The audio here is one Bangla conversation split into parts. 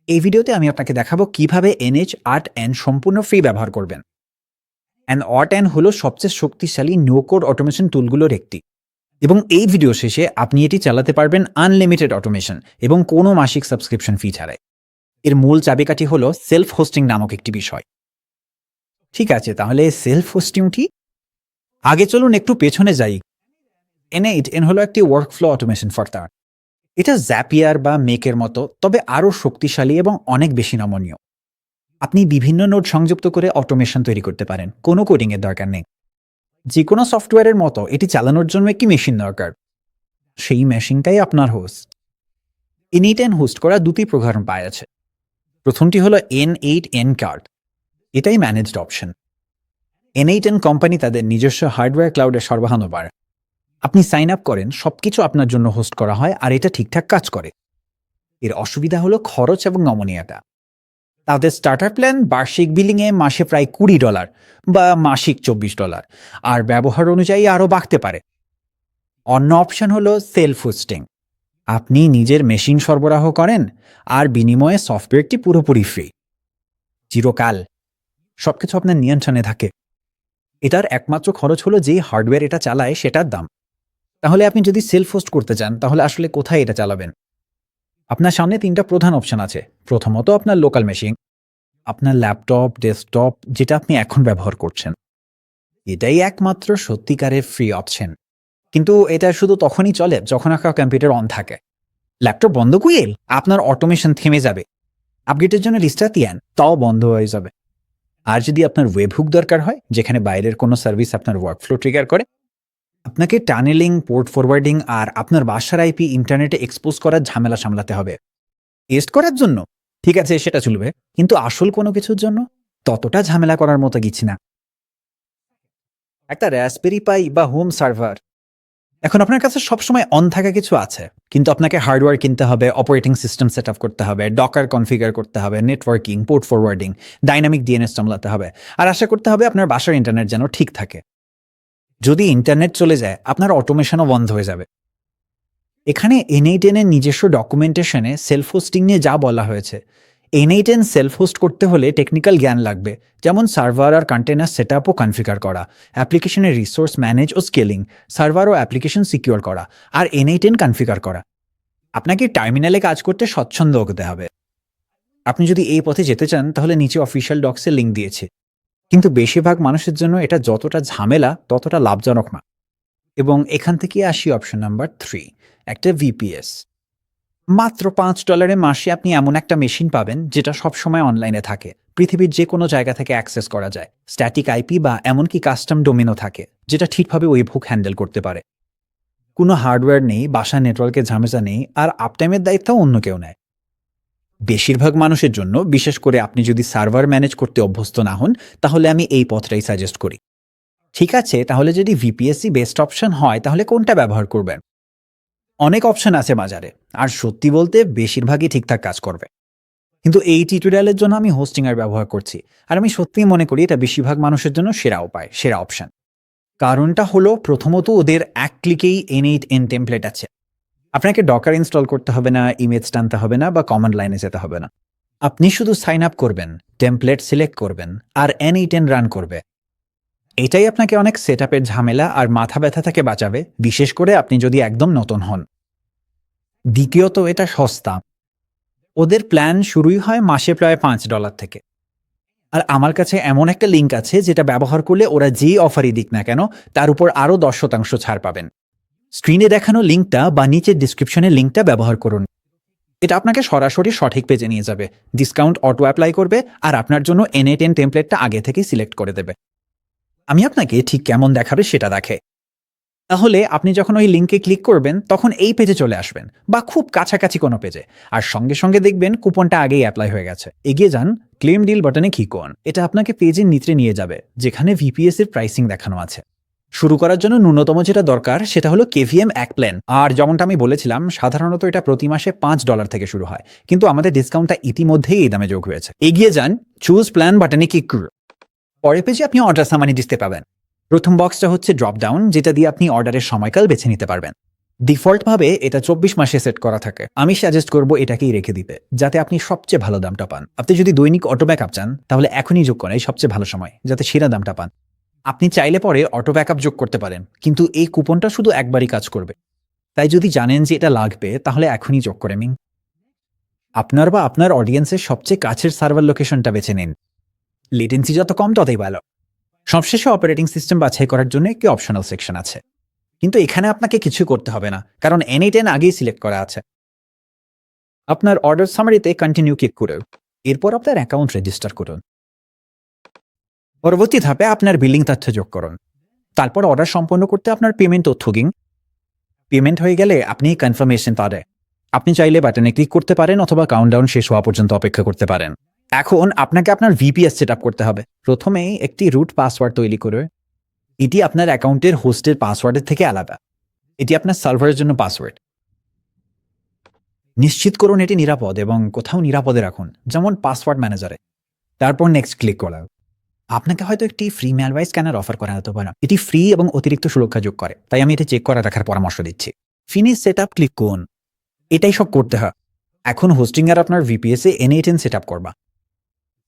এই ভিডিওতে আমি আপনাকে দেখাবো কিভাবে NH8N সম্পূর্ণ ফ্রি ব্যবহার করবেন। N8N হলো সবচেয়ে শক্তিশালী নো কোড অটোমেশন টুলগুলোর একটি, এবং এই ভিডিও শেষে আপনি এটি চালাতে পারবেন আনলিমিটেড অটোমেশন এবং কোনো মাসিক সাবস্ক্রিপশন ফি ছাড়াই। এর মূল চাবিকাঠি হলো সেলফ হোস্টিং নামক একটি বিষয়। ঠিক আছে, তাহলে সেলফ হোস্টিংটি আগে চলুন একটু পেছনে যাই। N8N হলো একটি ওয়ার্কফ্লো অটোমেশন সফটওয়্যার। এটা জ্যাপিয়ার বা মেকের মতো, তবে আরও শক্তিশালী এবং অনেক বেশি নমনীয়। আপনি বিভিন্ন নোড সংযুক্ত করে অটোমেশন তৈরি করতে পারেন, কোনো কোডিংয়ের দরকার নেই। যে কোনো সফটওয়্যারের মতো এটি চালানোর জন্য একটি মেশিন দরকার, সেই মেশিনটাই আপনার হোস্ট। N8N হোস্ট করা দুটি প্রকার উপায় আছে। প্রথমটি হলো N8N কার্ড, এটাই ম্যানেজড অপশন। N8N কোম্পানি তাদের নিজস্ব হার্ডওয়্যার ক্লাউডে সরবরাহ করে। আপনি সাইন আপ করেন, সবকিছু আপনার জন্য হোস্ট করা হয়, আর এটা ঠিকঠাক কাজ করে। এর অসুবিধা হলো খরচ এবং নমনীয়তা। তাদের স্টার্টার প্ল্যান বার্ষিক বিলিংয়ে মাসে প্রায় $20 বা মাসিক $24, আর ব্যবহার অনুযায়ী আরও বাড়তে পারে। অন্য অপশন হলো সেলফ হোস্টিং। আপনি নিজের মেশিন সরবরাহ করেন, আর বিনিময়ে সফটওয়্যারটি পুরোপুরি ফ্রি, চিরকাল সবকিছু আপনার নিয়ন্ত্রণে থাকে। এটার একমাত্র খরচ হলো যে হার্ডওয়্যার এটা চালায় সেটার দাম। তাহলে আপনি যদি সেলফ হোস্ট করতে চান, তাহলে আসলে কোথায় এটা চালাবেন? আপনার সামনে তিনটা প্রধান অপশন আছে। প্রথমত, আপনার লোকাল মেশিন, আপনার ল্যাপটপ, ডেস্কটপ, যেটা আপনি এখন ব্যবহার করছেন। এটাই একমাত্র সত্যিকারের ফ্রি অপশন। কিন্তু এটা শুধু তখনই চলে যখন আপনার কম্পিউটার অন থাকে। ল্যাপটপ বন্ধ করলে আপনার অটোমেশন থেমে যাবে। আপডেটের জন্য রিস্টার্ট দেন, তাও বন্ধ হয়ে যাবে। আর যদি আপনার ওয়েবহুক দরকার হয়, যেখানে বাইরের কোনো সার্ভিস আপনার ওয়ার্কফ্লো ট্রিগার করে, আপনাকে টানেলিং, পোর্ট ফরওয়ার্ডিং আর আপনার বাসার আইপি ইন্টারনেটে এক্সপোজ করার ঝামেলা সামলাতে হবে। টেস্ট করার জন্য ঠিক আছে, সেটা চলবে, কিন্তু আসল কোনো কিছুর জন্য ততটা ঝামেলা করার মতো কিছু না। একটা রাসবেরি পাই বা হোম সার্ভার, এখন আপনার কাছে সবসময় অন থাকা কিছু আছে, কিন্তু আপনাকে হার্ডওয়্যার কিনতে হবে, অপারেটিং সিস্টেম সেট আপ করতে হবে, ডকার কনফিগার করতে হবে, networking, port forwarding, dynamic DNS সামলাতে হবে, আর আশা করতে হবে আপনার বাসার ইন্টারনেট যেন ঠিক থাকে। যদি ইন্টারনেট চলে যায়, আপনার অটোমেশনও বন্ধ হয়ে যাবে। এখানে N8N এর নিজস্ব ডকুমেন্টেশনে সেলফ হোস্টিং নিয়ে যা বলা হয়েছে, N8N সেলফ হোস্ট করতে হলে টেকনিক্যাল জ্ঞান লাগবে, যেমন সার্ভার আর কন্টেনার সেট আপ ও কনফিগার করা, অ্যাপ্লিকেশনের রিসোর্স ম্যানেজ ও স্কেলিং, সার্ভার ও অ্যাপ্লিকেশন সিকিউর করা, আর N8N কনফিগার করা। আপনাকে টার্মিনালে কাজ করতে স্বচ্ছন্দ হতে হবে। আপনি যদি এই পথে যেতে চান, তাহলে নিচে অফিসিয়াল ডক্সে লিঙ্ক দিয়েছে। কিন্তু বেশিরভাগ মানুষের জন্য এটা যতটা ঝামেলা ততটা লাভজনক না। এবং এখান থেকে আসি অপশন নাম্বার 3, একটা VPS। মাত্র $5 মাসে আপনি এমন একটা মেশিন পাবেন যেটা সবসময় অনলাইনে থাকে, পৃথিবীর যে কোনো জায়গা থেকে অ্যাক্সেস করা যায়। স্ট্যাটিক আইপি বা এমনকি কাস্টম ডোমেনও থাকে, যেটা ঠিকভাবে ওয়েবহুক হ্যান্ডেল করতে পারে। কোনো হার্ডওয়্যার নেই, বাসা নেটওয়ার্কের ঝামেলা নেই, আর আপটাইমের দায়িত্ব অন্য কেউ নেয়। বেশিরভাগ মানুষের জন্য, বিশেষ করে আপনি যদি সার্ভার ম্যানেজ করতে অভ্যস্ত না হন, তাহলে আমি এই পথটাই সাজেস্ট করি। ঠিক আছে, তাহলে যদি VPSই বেস্ট অপশন হয়, তাহলে কোনটা ব্যবহার করবেন? অনেক অপশন আছে বাজারে, আর সত্যি বলতে বেশিরভাগই ঠিকঠাক কাজ করবে। কিন্তু এই টিউটোরিয়ালের জন্য আমি হোস্টিংয়ের ব্যবহার করছি, আর আমি সত্যিই মনে করি এটা বেশিরভাগ মানুষের জন্য সেরা উপায়, সেরা অপশন। কারণটা হলো, প্রথমত ওদের এক ক্লিকেই N8N টেমপ্লেট আছে। আপনাকে ডকার ইনস্টল করতে হবে না, ইমেজ টানতে হবে না, বা কমান্ড লাইনে যেতে হবে না। আপনি শুধু সাইন আপ করবেন, টেমপ্লেট সিলেক্ট করবেন, আর N8N রান করবে। এটাই আপনাকে অনেক সেট আপের ঝামেলা আর মাথা ব্যথা থেকে বাঁচাবে, বিশেষ করে আপনি যদি একদম নতুন হন। দ্বিতীয়ত, এটা সস্তা। ওদের প্ল্যান শুরুই হয় মাসে প্রায় $5 থেকে। আর আমার কাছে এমন একটা লিঙ্ক আছে, যেটা ব্যবহার করলে ওরা যেই অফারই দিক না কেন, তার উপর আরও 10% ছাড় পাবেন। স্ক্রিনে দেখানো লিঙ্কটা বা নিচের ডিসক্রিপশনের লিঙ্কটা ব্যবহার করুন। এটা আপনাকে সরাসরি সঠিক পেজে নিয়ে যাবে, ডিসকাউন্ট অটো অ্যাপ্লাই করবে, আর আপনার জন্য N8N টেমপ্লেটটা আগে থেকেই সিলেক্ট করে দেবে। আমি আপনাকে ঠিক কেমন দেখাবে সেটা দেখে। তাহলে আপনি যখন ওই লিঙ্কে ক্লিক করবেন, তখন এই পেজে চলে আসবেন, বা খুব কাছাকাছি কোনো পেজে, আর সঙ্গে সঙ্গে দেখবেন কুপনটা আগেই অ্যাপ্লাই হয়ে গেছে। এগিয়ে যান, ক্লেম ডিল বাটনে ক্লিক করুন। এটা আপনাকে পেজের নিচে নিয়ে যাবে, যেখানে VPS এর প্রাইসিং দেখানো আছে। শুরু করার জন্য ন্যূনতম যেটা দরকার, সেটা হলো KVM এক প্ল্যান। আর যেমনটা আমি বলেছিলাম, সাধারণত এটা প্রতি মাসে $5 থেকে শুরু হয়, কিন্তু আমাদের ডিসকাউন্টটা ইতিমধ্যেই এই দামে যোগ হয়েছে। এগিয়ে যান, চুজ প্ল্যান বাটনে ক্লিক করুন। পরের পেজে আপনি অর্ডার সামানি দিতে পাবেন। প্রথম বক্সটা হচ্ছে ড্রপ ডাউন, যেটা দিয়ে আপনি অর্ডারের সময়কাল বেছে নিতে পারবেন। ডিফল্টভাবে এটা 24 মাসে সেট করা থাকে। আমি সাজেস্ট করব এটাকেই রেখে দিতে, যাতে আপনি সবচেয়ে ভালো দামটা পান। আপনি যদি দৈনিক অটো ব্যাকআপ চান, তাহলে এখনই যোগ করাই সবচেয়ে ভালো সময়, যাতে সেরা দামটা পান। আপনি চাইলে পরে অটো ব্যাকআপ যোগ করতে পারেন, কিন্তু এই কুপনটা শুধু একবারই কাজ করবে। তাই যদি জানেন যে এটা লাগবে, তাহলে এখনই যোগ করে নিন। আপনার বা আপনার অডিয়েন্সের সবচেয়ে কাছের সার্ভার লোকেশনটা বেছে নিন। লেটেন্সি যত কম ততই ভালো। সবশেষে অপারেটিং সিস্টেম বাছাই করার জন্য একটি অপশনাল সেকশন আছে, কিন্তু এখানে আপনাকে কিছু করতে হবে না, কারণ N8N আগেই সিলেক্ট করা আছে। আপনার অর্ডার সামারিতে কন্টিনিউ ক্লিক করুন। এরপর আপনার অ্যাকাউন্ট রেজিস্টার করুন। পরবর্তী ধাপে আপনার বিলিং তথ্য যোগ করুন। তারপর অর্ডার সম্পন্ন করতে আপনার পেমেন্ট তথ্য দিন। পেমেন্ট হয়ে গেলে আপনি কনফার্মেশন পাবেন। আপনি চাইলে বাটনে ক্লিক করতে পারেন অথবা কাউন্টডাউন শেষ হওয়া পর্যন্ত অপেক্ষা করতে পারেন। এখন আপনাকে আপনার VPS সেট আপ করতে হবে। প্রথমেই একটি রুট পাসওয়ার্ড তৈরি করে, এটি আপনার অ্যাকাউন্টের হোস্টের পাসওয়ার্ডের থেকে আলাদা। এটি আপনার সার্ভারের জন্য পাসওয়ার্ড। নিশ্চিত করুন এটি নিরাপদ এবং কোথাও নিরাপদে রাখুন, যেমন পাসওয়ার্ড ম্যানেজারে। তারপর নেক্সট ক্লিক করা। আপনাকে হয়তো একটি ফ্রি ম্যালওয়্যার স্ক্যানার অফার করা হতে পারে। এটি ফ্রি এবং অতিরিক্ত সুরক্ষা যোগ করে, তাই আমি এটা চেক করে রাখার পরামর্শ দিচ্ছি। ফিনিশ সেট আপ ক্লিক করুন। এটাই সব করতে হয়। এখন হোস্টিং আর আপনার VPS এ N8N সেট আপ করবা।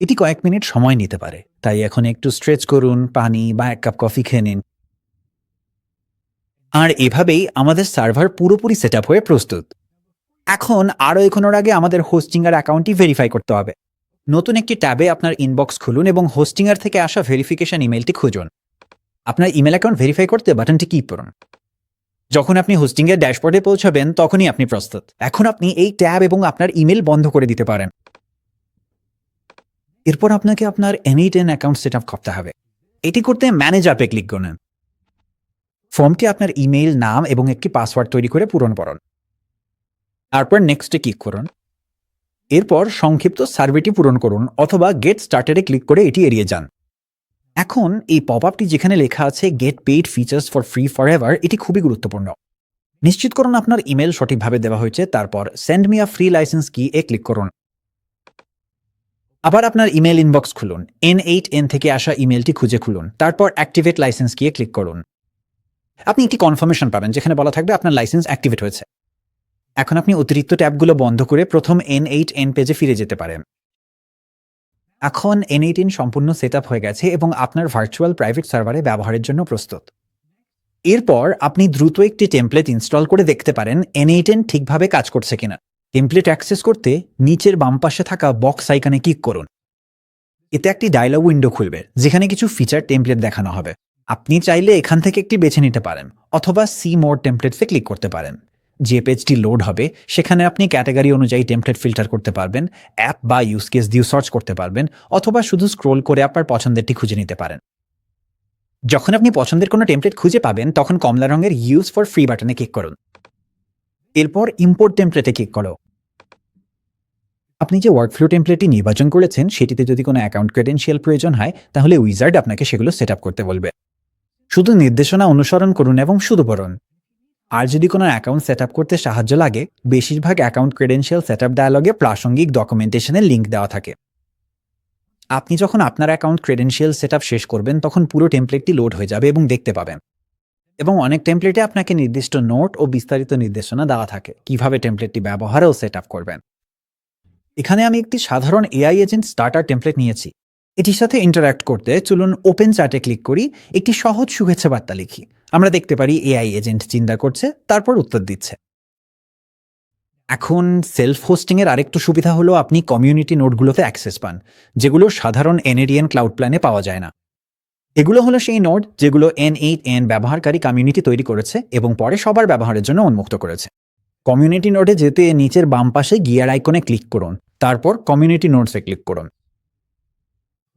এটি কয়েক মিনিট সময় নিতে পারে, তাই এখন একটু স্ট্রেচ করুন, পানি বা এক কাপ কফি খেয়ে নিন। আর এভাবেই আমাদের সার্ভার পুরোপুরি সেট আপ হয়ে প্রস্তুত। এখন আরও এগোনোর আগে আমাদের হোস্টিংয়ের অ্যাকাউন্টটি ভেরিফাই করতে হবে। নতুন একটি ট্যাবে আপনার ইনবক্স খুলুন এবং হোস্টিংয়ের থেকে আসা ভেরিফিকেশন ইমেলটি খুঁজুন। আপনার ইমেল অ্যাকাউন্ট ভেরিফাই করতে বাটনটি ক্লিক করুন। যখন আপনি হোস্টিংয়ের ড্যাশবোর্ডে পৌঁছাবেন, তখনই আপনি প্রস্তুত। এখন আপনি এই ট্যাব এবং আপনার ইমেল বন্ধ করে দিতে পারেন। এরপর আপনাকে আপনার N8N অ্যাকাউন্ট সেট আপ করতে হবে। এটি করতে ম্যানেজ অ্যাপে ক্লিক করুন। ফর্মটি আপনার ইমেইল, নাম এবং একটি পাসওয়ার্ড তৈরি করে পূরণ করুন। তারপর নেক্সটে ক্লিক করুন। এরপর সংক্ষিপ্ত সার্ভেটি পূরণ করুন অথবা গেট স্টার্টেডে ক্লিক করে এটি এড়িয়ে যান। এখন এই পপ আপটি যেখানে লেখা আছে gate paid features for free for ever, এটি খুবই গুরুত্বপূর্ণ। নিশ্চিত করুন আপনার ইমেল সঠিকভাবে দেওয়া হয়েছে। তারপর send me a free licence কি এ ক্লিক করুন। আবার আপনার ইমেল ইনবক্স খুলুন। N8N থেকে আসা ইমেলটি খুঁজে খুলুন। তারপর অ্যাক্টিভেট লাইসেন্স কি এ ক্লিক করুন। আপনি একটি কনফার্মেশন পাবেন যেখানে বলা থাকবে আপনার লাইসেন্স অ্যাক্টিভেট হয়েছে। এখন আপনি অতিরিক্ত ট্যাবগুলো বন্ধ করে প্রথম N8N পেজে ফিরে যেতে পারেন। এখন N8N সম্পূর্ণ সেট আপ হয়ে গেছে এবং আপনার ভার্চুয়াল প্রাইভেট সার্ভারে ব্যবহারের জন্য প্রস্তুত। এরপর আপনি দ্রুত একটি টেমপ্লেট ইনস্টল করে দেখতে পারেন N8N ঠিকভাবে কাজ করছে কিনা। টেমপ্লেট অ্যাক্সেস করতে নিচের বাম পাশে থাকা বক্স আইকনে ক্লিক করুন। এতে একটি ডায়লগ উইন্ডো খুলবে যেখানে কিছু ফিচার টেমপ্লেট দেখানো হবে। আপনি চাইলে এখান থেকে একটি বেছে নিতে পারেন অথবা সি মোর টেমপ্লেটসে ক্লিক করতে পারেন। যে পেজটি লোড হবে সেখানে আপনি ক্যাটাগরি অনুযায়ী টেমপ্লেট ফিল্টার করতে পারবেন, অ্যাপ বা ইউজ কেস দিয়ে সার্চ করতে পারবেন, অথবা শুধু স্ক্রোল করে আপনার পছন্দেরটি খুঁজে নিতে পারেন। যখন আপনি পছন্দের কোনো টেমপ্লেট খুঁজে পাবেন, তখন কমলা রঙের ইউজ ফর ফ্রি বাটনে ক্লিক করুন। এরপর ইম্পোর্ট টেমপ্লেটে ক্লিক করো। আপনি যে ওয়ার্কফ্লো টেমপ্লেটটি নির্বাচন করেছেন সেটিতে যদি কোনো অ্যাকাউন্ট ক্রেডেনশিয়াল প্রয়োজন হয়, তাহলে উইজার্ড আপনাকে সেগুলো সেট আপ করতে বলবে। শুধু নির্দেশনা অনুসরণ করুন এবং শুরু করুন। আর যদি কোনো অ্যাকাউন্ট সেট আপ করতে সাহায্য লাগে, বেশিরভাগ অ্যাকাউন্ট ক্রেডেনশিয়াল সেট আপ ডায়ালগে প্রাসঙ্গিক ডকুমেন্টেশনের লিঙ্ক দেওয়া থাকে। আপনি যখন আপনার অ্যাকাউন্ট ক্রেডেনশিয়াল সেট আপ শেষ করবেন, তখন পুরো টেমপ্লেটটি লোড হয়ে যাবে এবং দেখতে পাবেন। এবং অনেক টেমপ্লেটে আপনাকে নির্দিষ্ট নোট ও বিস্তারিত নির্দেশনা দেওয়া থাকে কিভাবে টেমপ্লেটটি ব্যবহার ও সেট আপ করবেন। এখানে আমি একটি সাধারণ AI এজেন্ট স্টার্টার টেমপ্লেট নিয়েছি। এটির সাথে ইন্টারঅ্যাক্ট করতে চলুন ওপেন চ্যাটে ক্লিক করি, একটি সহজ শুভেচ্ছা বার্তা লিখি। আমরা দেখতে পারি AI এজেন্ট চিন্তা করছে, তারপর উত্তর দিচ্ছে। এখন সেলফ হোস্টিংয়ের আরেকটু সুবিধা হলো আপনি কমিউনিটি নোটগুলোতে অ্যাক্সেস পান, যেগুলো সাধারণ N8N ক্লাউড প্ল্যানে পাওয়া যায় না। এগুলো হলো সেই নোট যেগুলো N8N ব্যবহারকারী কমিউনিটি তৈরি করেছে এবং পরে সবার ব্যবহারের জন্য উন্মুক্ত করেছে। কমিউনিটি নোটে যেতে নিচের বাম পাশে গিয়ার আইকনে ক্লিক করুন। তারপর কমিউনিটি নোটসে ক্লিক করুন।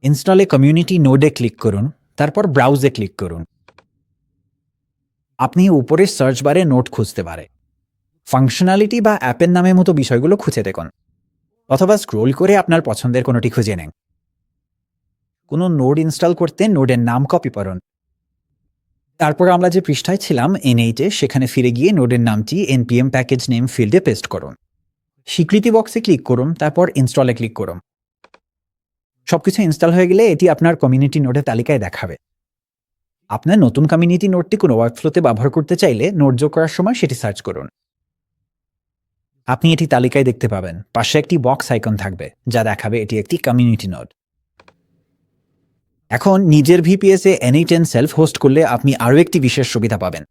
ইনস্টলে কমিউনিটি নোডে ক্লিক করুন। তারপর ব্রাউজে ক্লিক করুন। আপনি উপরের সার্চ বারে নোট খুঁজতে পারে ফাংশনালিটি বা অ্যাপের নামের মতো বিষয়গুলো খুঁজে দেখুন, অথবা স্ক্রোল করে আপনার পছন্দের কোনোটি খুঁজে নেন। কোনো নোড ইনস্টল করতে নোডের নাম কপি করুন। তারপর আমরা যে পৃষ্ঠায় ছিলাম N8 সেখানে ফিরে গিয়ে নোডের নামটি npm প্যাকেজ নেম ফিল্ডে পেস্ট করুন। স্বীকৃতি বক্সে ক্লিক করুন। তারপর ইনস্টলে ক্লিক করুন। সবকিছু ইনস্টল হয়ে গেলে এটি আপনার কমিউনিটি নোডের তালিকায় দেখাবে। আপনার নতুন কমিউনিটি নোটটি কোনো ওয়ার্কফ্লোতে ব্যবহার করতে চাইলে নোট যোগ করার সময় সেটি সার্চ করুন। আপনি এটি তালিকায় দেখতে পাবেন। পাশে একটি বক্স আইকন থাকবে যা দেখাবে এটি একটি কমিউনিটি নোট। এখন নিজের ভিপিএসে N8N সেলফ হোস্ট করলে আপনি আরও একটি বিশেষ সুবিধা পাবেন।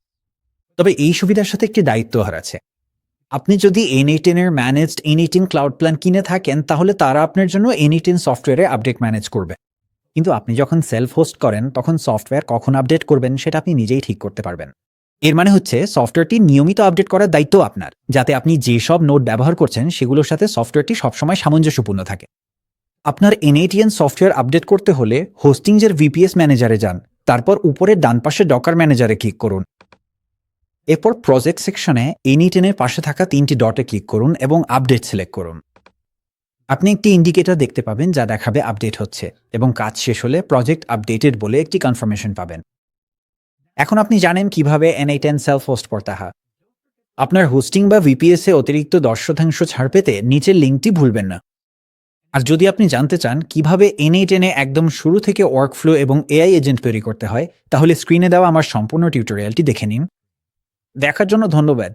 তবে এই সুবিধার সাথে একটি দায়িত্বভার আছে। আপনি যদি N8N এর ম্যানেজড N8N ক্লাউড প্ল্যান কিনে থাকেন তাহলে তারা আপনার জন্য N8N সফটওয়্যারে আপডেট ম্যানেজ করবে। কিন্তু আপনি যখন সেলফ হোস্ট করেন তখন সফটওয়্যার কখন আপডেট করবেন সেটা আপনি নিজেই ঠিক করতে পারবেন। এর মানে হচ্ছে সফটওয়্যারটি নিয়মিত আপডেট করার দায়িত্ব আপনার, যাতে আপনি যেসব নোট ব্যবহার করছেন সেগুলোর সাথে সফটওয়্যারটি সবসময় সামঞ্জস্যপূর্ণ থাকে। আপনার N8N সফটওয়্যার আপডেট করতে হলে হোস্টিংয়ের ভিপিএস ম্যানেজারে যান, তারপর উপরের ডান পাশে ডকার ম্যানেজারে ক্লিক করুন। এরপর প্রজেক্ট সেকশনে N8N এর পাশে থাকা 3টি ডটে ক্লিক করুন এবং আপডেট সিলেক্ট করুন। আপনি একটি ইন্ডিকেটর দেখতে পাবেন যা দেখাবে আপডেট হচ্ছে, এবং কাজ শেষ হলে প্রজেক্ট আপডেটেড বলে একটি কনফার্মেশন পাবেন। এখন আপনি জানেন কিভাবে N8N সেলফ হোস্ট করতে হয়। আপনার হোস্টিং বা ভিপিএসে অতিরিক্ত 10% ছাড় পেতে নিচের লিঙ্কটি ভুলবেন না। আর যদি আপনি জানতে চান কিভাবে N8N একদম শুরু থেকে ওয়ার্কফ্লো এবং এআই এজেন্ট তৈরি করতে হয়, তাহলে স্ক্রিনে দেওয়া আমার সম্পূর্ণ টিউটোরিয়ালটি দেখে নিন। দেখার জন্য ধন্যবাদ।